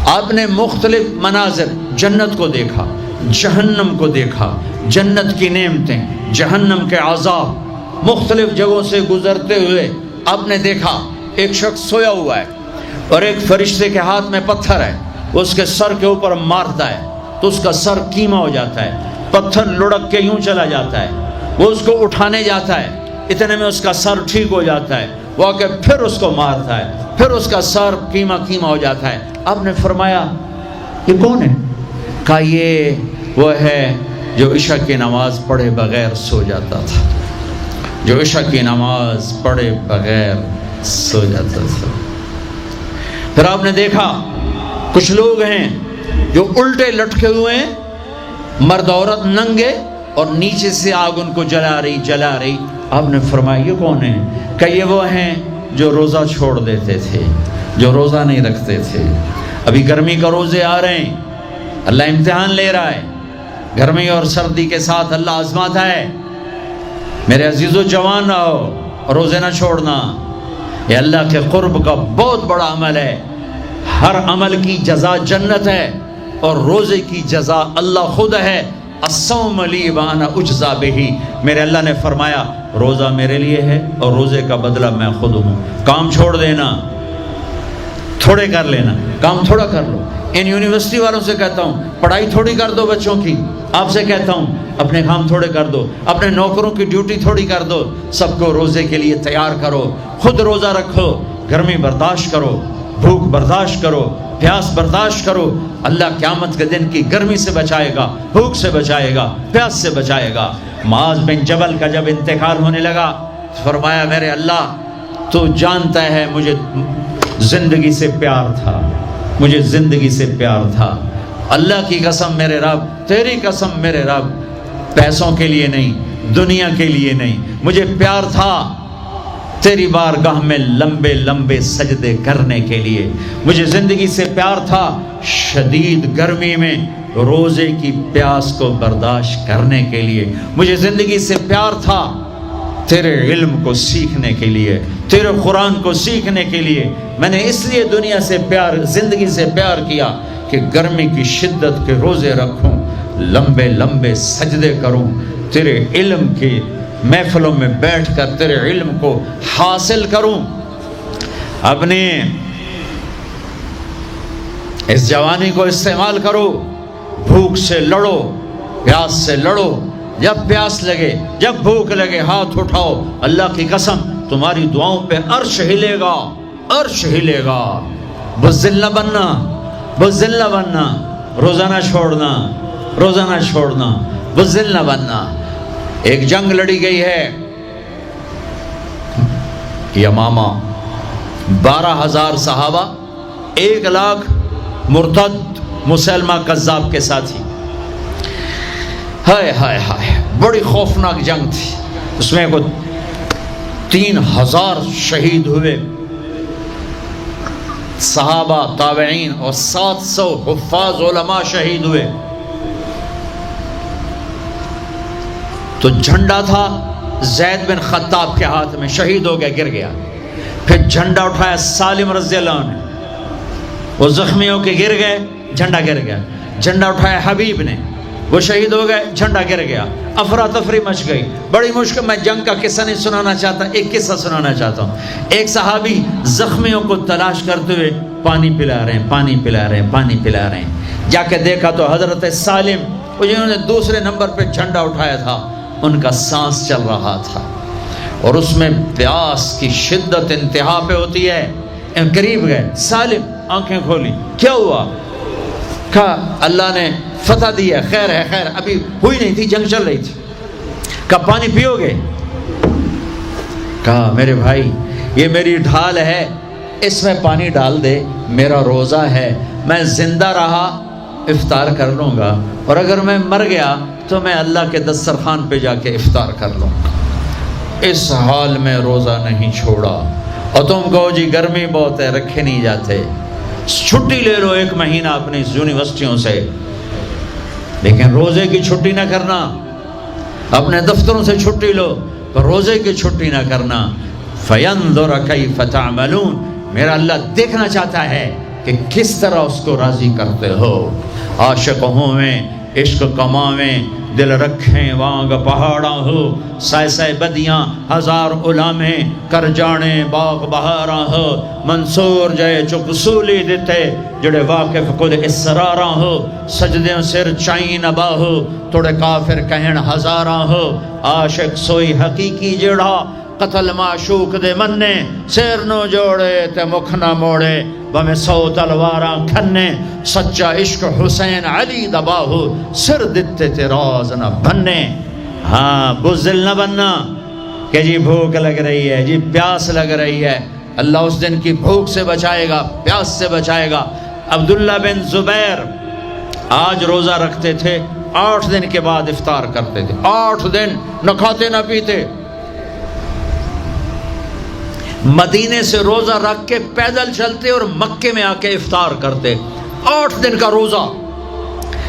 آپ نے مختلف مناظر، جنت کو دیکھا، جہنم کو دیکھا، جنت کی نعمتیں، جہنم کے عذاب، مختلف جگہوں سے گزرتے ہوئے آپ نے دیکھا ایک شخص سویا ہوا ہے اور ایک فرشتے کے ہاتھ میں پتھر ہے، وہ اس کے سر کے اوپر مارتا ہے تو اس کا سر کیما ہو جاتا ہے، پتھر لڑک کے یوں چلا جاتا ہے، وہ اس کو اٹھانے جاتا ہے، اتنے میں اس کا سر ٹھیک ہو جاتا ہے، وہ آ کے پھر اس کو مارتا ہے، پھر اس کا سر کیما ہو جاتا ہے۔ آپ نے فرمایا یہ کون ہے؟ کہا یہ وہ ہے جو عشاء کی نماز پڑھے بغیر سو جاتا تھا، جو عشاء کی نماز پڑھے بغیر سو جاتا تھا۔ پھر آپ نے دیکھا کچھ لوگ ہیں جو الٹے لٹکے ہوئے ہیں، مرد عورت ننگے، اور نیچے سے آگ ان کو جلا رہی۔ آپ نے فرمایا یہ کون ہے؟ کہ یہ وہ ہیں جو روزہ چھوڑ دیتے تھے، جو روزہ نہیں رکھتے تھے۔ ابھی گرمی کا روزے آ رہے ہیں، اللہ امتحان لے رہا ہے، گرمی اور سردی کے ساتھ اللہ آزماتا ہے۔ میرے عزیزو جوان رہو، روزے نہ چھوڑنا، یہ اللہ کے قرب کا بہت بڑا عمل ہے۔ ہر عمل کی جزا جنت ہے اور روزے کی جزا اللہ خود ہے۔ الصوم لی وانا اجزا بہ، میرے اللہ نے فرمایا روزہ میرے لیے ہے اور روزے کا بدلہ میں خود ہوں۔ کام چھوڑ دینا، تھوڑے کر لینا، کام تھوڑا کر لو۔ ان یونیورسٹی والوں سے کہتا ہوں پڑھائی تھوڑی کر دو بچوں کی، آپ سے کہتا ہوں اپنے کام تھوڑے کر دو، اپنے نوکروں کی ڈیوٹی تھوڑی کر دو، سب کو روزے کے لیے تیار کرو، خود روزہ رکھو، گرمی برداشت کرو، بھوک برداشت کرو، پیاس برداشت کرو۔ اللہ قیامت کے دن کی گرمی سے بچائے گا، بھوک سے بچائے گا، پیاس سے بچائے گا۔ معاذ بن جبل کا جب انتقال ہونے لگا فرمایا میرے اللہ تو جانتا ہے مجھے زندگی سے پیار تھا، مجھے زندگی سے پیار تھا، اللہ کی قسم میرے رب، تیری قسم میرے رب، پیسوں کے لیے نہیں، دنیا کے لیے نہیں، مجھے پیار تھا تیری بارگاہ میں لمبے لمبے سجدے کرنے کے لیے، مجھے زندگی سے پیار تھا شدید گرمی میں روزے کی پیاس کو برداشت کرنے کے لیے، مجھے زندگی سے پیار تھا تیرے علم کو سیکھنے کے لیے، تیرے قرآن کو سیکھنے کے لیے۔ میں نے اس لیے دنیا سے پیار، زندگی سے پیار کیا کہ گرمی کی شدت کے روزے رکھوں، لمبے لمبے سجدے کروں، تیرے علم کی محفلوں میں بیٹھ کر تیرے علم کو حاصل کروں۔ اپنے اس جوانی کو استعمال کرو، بھوک سے لڑو، پیاس سے لڑو، جب پیاس لگے، جب بھوک لگے ہاتھ اٹھاؤ، اللہ کی قسم تمہاری دعاؤں پہ عرش ہلے گا، عرش ہلے گا۔ بزدل نہ بننا، بزدل نہ بننا، روزہ نہ چھوڑنا، روزہ نہ چھوڑنا، بزدل نہ بننا۔ ایک جنگ لڑی گئی ہے یمامہ، 12,000 صحابہ، 1,00,000 مرتد مسلمہ کذاب کے ساتھی۔ ہائے ہائے ہائے، بڑی خوفناک جنگ تھی، اس میں 3,000 شہید ہوئے، صحابہ، تابعین اور 700 حفاظ علماء شہید ہوئے۔ تو جھنڈا تھا زید بن خطاب کے ہاتھ میں، شہید ہو گیا، گر گیا۔ پھر جھنڈا اٹھایا سالم رضی اللہ عنہ، وہ زخمی ہو کے گر گئے، جھنڈا گر گیا۔ جھنڈا اٹھایا حبیب نے، وہ شہید ہو گئے، جھنڈا گر گیا۔ افراتفری مچ گئی، بڑی مشکل۔ میں جنگ کا قصہ نہیں سنانا چاہتا، ایک قصہ سنانا چاہتا ہوں۔ ایک صحابی زخمیوں کو تلاش کرتے ہوئے پانی پلا رہے ہیں، پانی پلا رہے ہیں، پانی پلا رہے ہیں۔ جا کے دیکھا تو حضرت سالم، جنہوں نے دوسرے نمبر پہ جھنڈا اٹھایا تھا، ان کا سانس چل رہا تھا اور اس میں پیاس کی شدت انتہا پہ ہوتی ہے۔ قریب گئے، سالم آنکھیں کھولی، کیا ہوا؟ کہا اللہ نے فتح دی ہے، خیر ہے، خیر ابھی ہوئی نہیں تھی، جنگ چل رہی تھی۔ کہا پانی پیو گے؟ کہا میرے بھائی یہ میری ڈھال ہے، اس میں پانی ڈال دے، میرا روزہ ہے، میں زندہ رہا افطار کر لوں گا، اور اگر میں مر گیا تو میں اللہ کے دسترخوان پہ جا کے افطار کر لوں گا۔ اس حال میں روزہ نہیں چھوڑا۔ اور تم کہو جی گرمی بہت ہے، رکھے نہیں جاتے، چھٹی لے لو 1 مہینہ اپنی یونیورسٹیوں سے، لیکن روزے کی چھٹی نہ کرنا۔ اپنے دفتروں سے چھٹی لو، تو روزے کی چھٹی نہ کرنا۔ فَيَنْظُرَ كَيْفَ تَعْمَلُونَ، میرا اللہ دیکھنا چاہتا ہے کہ کس طرح اس کو راضی کرتے ہو۔ عاشق ہوویں عشق کماویں دل رکھیں وانگ پہاڑاں ہو، سائے سائے بدیاں ہزار علامیں کر جانے باغ بہاراں ہو، منصور جائے چپ سولی دیتے جڑے واقف خود اسراراں ہو، سجدیں سر چائیں نبا ہو توڑے کافر کہن ہزاراں ہو۔ عاشق سوئی حقیقی جڑا قتل معشوق دے مننے، سیر نو جوڑے تے مکھ نہ موڑے بمیں 100 تلواراں کھنے، سچا عشق حسین علی دباہو سر دتے تے راز نہ بننے۔ ہاں بزدل نہ بننا کہ جی بھوک لگ رہی ہے، جی پیاس لگ رہی ہے، اللہ اس دن کی بھوک سے بچائے گا، پیاس سے بچائے گا۔ عبداللہ بن زبیر آج روزہ رکھتے تھے، 8 دن کے بعد افطار کرتے تھے، 8 دن نہ کھاتے نہ پیتے، مدینے سے روزہ رکھ کے پیدل چلتے اور مکے میں آ کے افطار کرتے، 8 دن کا روزہ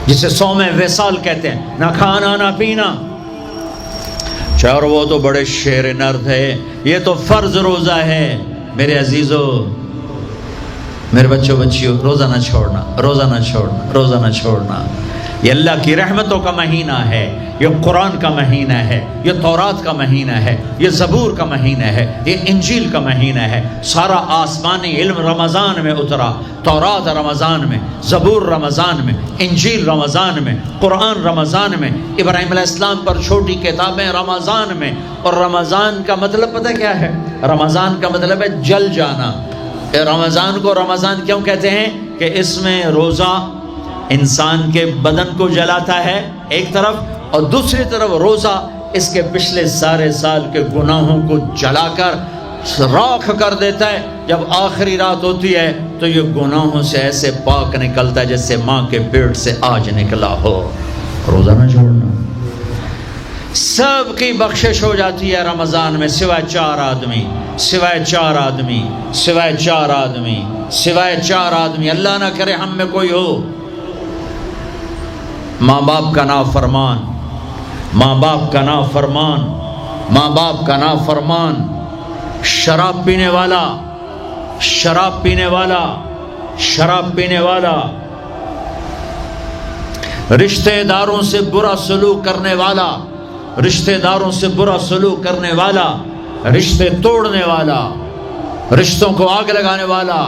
جسے صوم وصال کہتے ہیں، نہ کھانا نہ پینا۔ چار وہ تو بڑے شیر نر تھے، یہ تو فرض روزہ ہے۔ میرے عزیزو، میرے بچوں بچیوں، روزہ نہ چھوڑنا، روزہ نہ چھوڑنا، روزہ نہ چھوڑنا۔ یہ اللہ کی رحمتوں کا مہینہ ہے، یہ قرآن کا مہینہ ہے، یہ تورات کا مہینہ ہے، یہ زبور کا مہینہ ہے، یہ انجیل کا مہینہ ہے۔ سارا آسمانی علم رمضان میں اترا، تورات رمضان میں، زبور رمضان میں، انجیل رمضان میں، قرآن رمضان میں، ابراہیم علیہ السلام پر چھوٹی کتابیں رمضان میں۔ اور رمضان کا مطلب پتہ کیا ہے؟ رمضان کا مطلب ہے جل جانا۔ رمضان کو رمضان کیوں کہتے ہیں؟ کہ اس میں روزہ انسان کے بدن کو جلاتا ہے ایک طرف، اور دوسری طرف روزہ اس کے پچھلے سارے سال کے گناہوں کو جلا کر راکھ کر دیتا ہے۔ جب آخری رات ہوتی ہے تو یہ گناہوں سے ایسے پاک نکلتا ہے جیسے ماں کے پیٹ سے آج نکلا ہو۔ روزہ نہ چھوڑنا، سب کی بخشش ہو جاتی ہے رمضان میں، سوائے 4 آدمی، سوائے 4 آدمی، سوائے 4 آدمی، سوائے 4 آدمی۔ اللہ نہ کرے ہم میں کوئی ہو، ماں باپ کا نافرمان، ماں باپ کا نافرمان، ماں باپ کا نافرمان، شراب پینے والا، شراب پینے والا، شراب پینے والا، رشتہ داروں سے برا سلوک کرنے والا، رشتہ داروں سے برا سلوک کرنے والا، رشتے توڑنے والا، رشتوں کو آگ لگانے والا،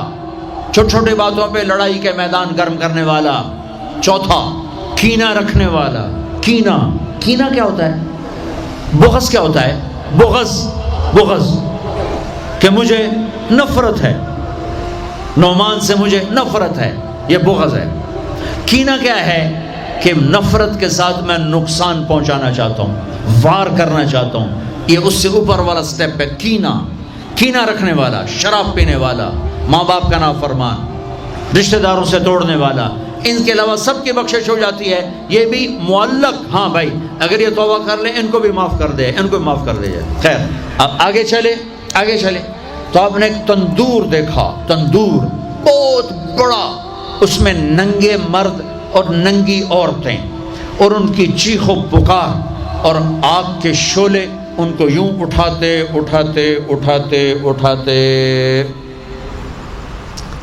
چھوٹی چھوٹی باتوں پہ لڑائی کے میدان گرم کرنے والا۔ چوتھا، کینہ رکھنے والا۔ کینہ، کینہ کیا ہوتا ہے؟ بغض کیا ہوتا ہے؟ بغض، بغض کہ مجھے نفرت ہے، نعمان سے مجھے نفرت ہے، یہ بغض ہے۔ کینہ کیا ہے؟ کہ نفرت کے ساتھ میں نقصان پہنچانا چاہتا ہوں، وار کرنا چاہتا ہوں، یہ اس سے اوپر والا سٹیپ ہے کینہ۔ کینہ رکھنے والا، شراب پینے والا، ماں باپ کا نافرمان، رشتہ داروں سے توڑنے والا۔ ان کے علاوہ سب کی بخشش ہو جاتی ہے، یہ بھی معلق۔ ہاں بھائی اگر یہ توبہ کر لیں ان کو بھی معاف کر دے، ان کو بھی معاف کر دے جائے۔ خیر اب آگے چلے، آگے چلے تو آپ نے ایک تندور دیکھا، تندور بہت بڑا، اس میں ننگے مرد اور ننگی عورتیں، اور ان کی چیخ و پکار، اور آگ کے شعلے ان کو یوں اٹھاتے اٹھاتے اٹھاتے اٹھاتے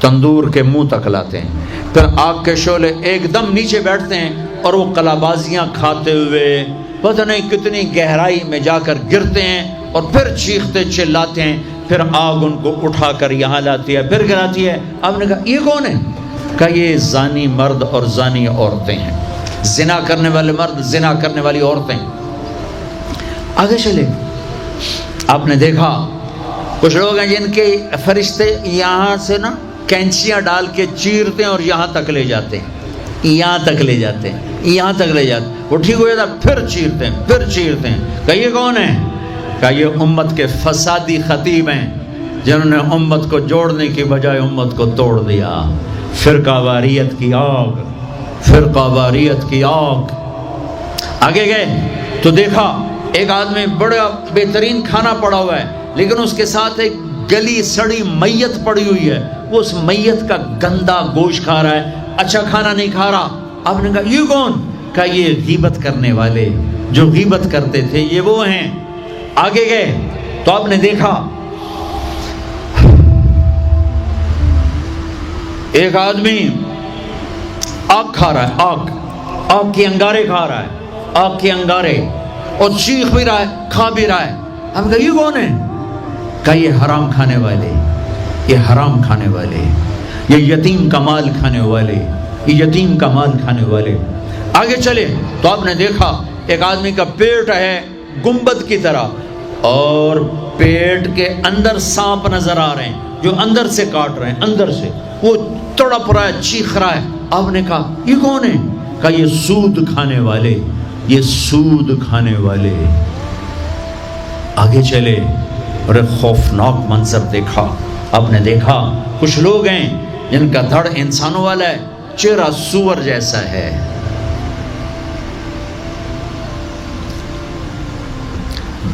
تندور کے منہ تک لاتے ہیں۔ پھر آگ کے شعلے ایک دم نیچے بیٹھتے ہیں اور وہ قلابازیاں کھاتے ہوئے پتہ نہیں کتنی گہرائی میں جا کر گرتے ہیں، اور پھر چیختے چلاتے ہیں۔ پھر آگ ان کو اٹھا کر یہاں لاتی ہے، پھر گراتی ہے۔ آپ نے کہا یہ کون ہے؟ کہا یہ زانی مرد اور زانی عورتیں ہیں، زنا کرنے والے مرد، زنا کرنے والی عورتیں۔ آگے چلے، آپ نے دیکھا کچھ لوگ ہیں جن کے فرشتے یہاں سے نا کینچیاں ڈال کے چیرتے ہیں اور یہاں تک لے جاتے ہیں، یہاں تک لے جاتے ہیں، یہاں تک لے جاتے ہیں۔ وہ ٹھیک ہو جاتا پھر چیرتے ہیں، پھر چیرتے ہیں۔ کہ یہ کون ہے؟ کہ یہ امت کے فسادی خطیب ہیں جنہوں نے امت کو جوڑنے کی بجائے امت کو توڑ دیا۔ فرقہ واریت کی آگ، فرقہ واریت کی آگ۔ آگے گئے تو دیکھا ایک آدمی بڑا بہترین کھانا پڑا ہوا ہے، لیکن اس کے ساتھ ایک گلی سڑی میت پڑی ہوئی ہے، وہ اس میت کا گندا گوشت کھا رہا ہے، اچھا کھانا نہیں کھا رہا۔ آپ نے کہا یہ کون؟ کہا یہ غیبت کرنے والے، جو غیبت کرتے تھے یہ وہ ہیں۔ آگے گئے تو آپ نے دیکھا ایک آدمی آگ کھا رہا ہے، آگ کے انگارے کھا رہا ہے، آگ کے انگارے، اور چیخ بھی رہا ہے، کھا بھی رہا ہے. ہم کہا یہ کون ہے؟ کہا یہ حرام کھانے والے، یہ حرام کھانے والے، یہ یتیم کا مال کھانے والے، یہ یتیم کا مال کھانے والے. آگے چلے تو آپ نے دیکھا ایک آدمی کا پیٹ ہے گنبد کی طرح، اور پیٹ کے اندر سانپ نظر آ رہے ہیں جو اندر سے کاٹ رہے ہیں، اندر سے وہ تڑپ رہا ہے، چیخ رہا ہے. آپ نے کہا یہ کون ہے؟ کہا یہ سود کھانے والے، یہ سود کھانے والے. آگے چلے اور ایک خوفناک منظر دیکھا. آپ نے دیکھا کچھ لوگ ہیں جن کا دھڑ انسانوں والا ہے، چہرہ سور جیسا ہے.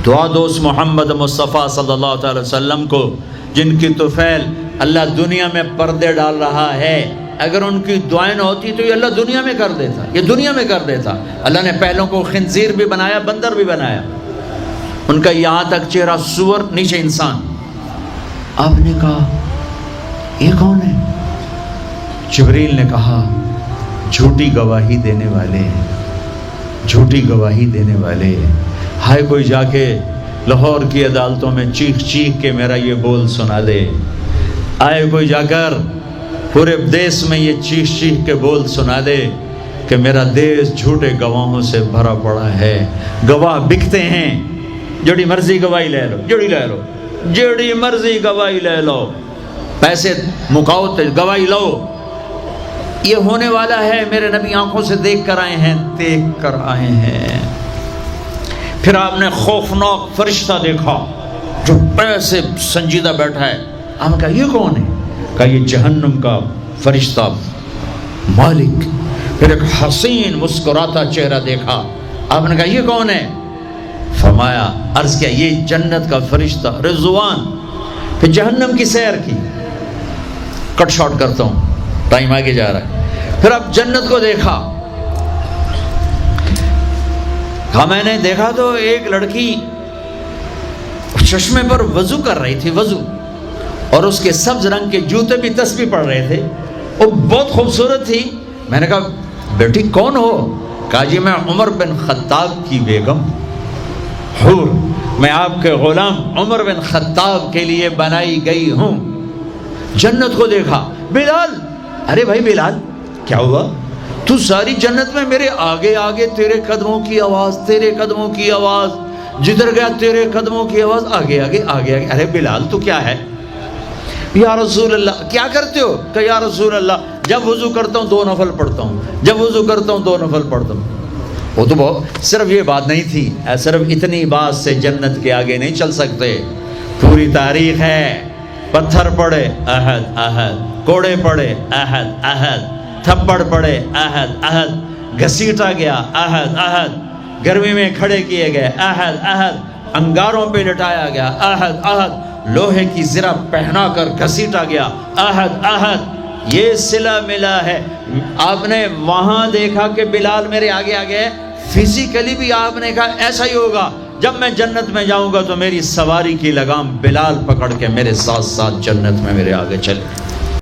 دعا دوست محمد مصطفیٰ صلی اللہ تعالی وسلم کو، جن کی طفیل اللہ دنیا میں پردے ڈال رہا ہے، اگر ان کی دعائیں نہ ہوتی تو یہ اللہ دنیا میں کر دیتا، یہ دنیا میں کر دیتا. اللہ نے پہلوں کو خنزیر بھی بنایا، بندر بھی بنایا، ان کا یہاں تک چہرہ سور، نیچے انسان. آپ نے کہا یہ کون ہے؟ جبریل نے کہا جھوٹی گواہی دینے والے، جھوٹی گواہی دینے والے. ہائے کوئی جا کے لاہور کی عدالتوں میں چیخ چیخ کے میرا یہ بول سنا دے. آئے کوئی جا کر پورے دیس میں یہ چیخ چیخ کے بول سنا دے کہ میرا دیس جھوٹے گواہوں سے بھرا پڑا ہے. گواہ بکتے ہیں، جڑی مرضی گواہی لے لو، جڑی مرضی گواہی لے لو، پیسے مکاؤ تو گواہی لو. یہ ہونے والا ہے، میرے نبی آنکھوں سے دیکھ کر آئے ہیں، دیکھ کر آئے ہیں. پھر آپ نے خوفناک فرشتہ دیکھا جو ایسے سنجیدہ بیٹھا ہے. آپ نے کہا یہ کون ہے؟ کہا یہ جہنم کا فرشتہ مالک. پھر ایک حسین مسکراتا چہرہ دیکھا. آپ نے کہا یہ کون ہے؟ فرمایا، عرض کیا یہ جنت کا فرشتہ رضوان. پھر جہنم کی سیر کی. کٹ شارٹ کرتا ہوں، ٹائم آگے جا رہا ہے. پھر اب جنت کو دیکھا. کہا میں نے دیکھا تو ایک لڑکی چشمے پر وضو کر رہی تھی، وضو، اور اس کے سبز رنگ کے جوتے بھی تسبیح پڑھ رہے تھے، وہ بہت خوبصورت تھی. میں نے کہا بیٹی کون ہو؟ کہا جی میں عمر بن خطاب کی بیگم حور، میں آپ کے غلام عمر بن خطاب کے لیے بنائی گئی ہوں. جنت کو دیکھا. بلال، ارے بھائی بلال کیا ہوا؟ تو ساری جنت میں میرے آگے آگے، تیرے قدموں کی آواز، تیرے قدموں کی آواز، جدھر گیا تیرے قدموں کی آواز، آگے آگے آگے آگے. ارے بلال تو کیا ہے؟ یا رسول اللہ کیا کرتے ہو؟ کہ یا رسول اللہ جب وضو کرتا ہوں 2 نفل پڑھتا ہوں، جب وضو کرتا ہوں 2 نفل پڑھتا ہوں. وہ تو بہت صرف یہ بات نہیں تھی، صرف اتنی بات سے جنت کے آگے نہیں چل سکتے. پوری تاریخ ہے. پتھر پڑے احد احد، کوڑے پڑے احد احد، تھپڑ پڑے احد احد، گھسیٹا گیا احد احد، گرمی میں کھڑے کیے گئے احد احد، انگاروں پہ لٹایا گیا احد احد، لوہے کی زرہ پہنا کر گھسیٹا گیا احد احد. یہ صلہ ملا ہے. آپ نے وہاں دیکھا کہ بلال میرے آگے آگے ہے، فزیکلی بھی آپ نے کہا ایسا ہی ہوگا. جب میں جنت میں جاؤں گا تو میری سواری کی لگام بلال پکڑ کے میرے ساتھ ساتھ جنت میں میرے آگے چلے.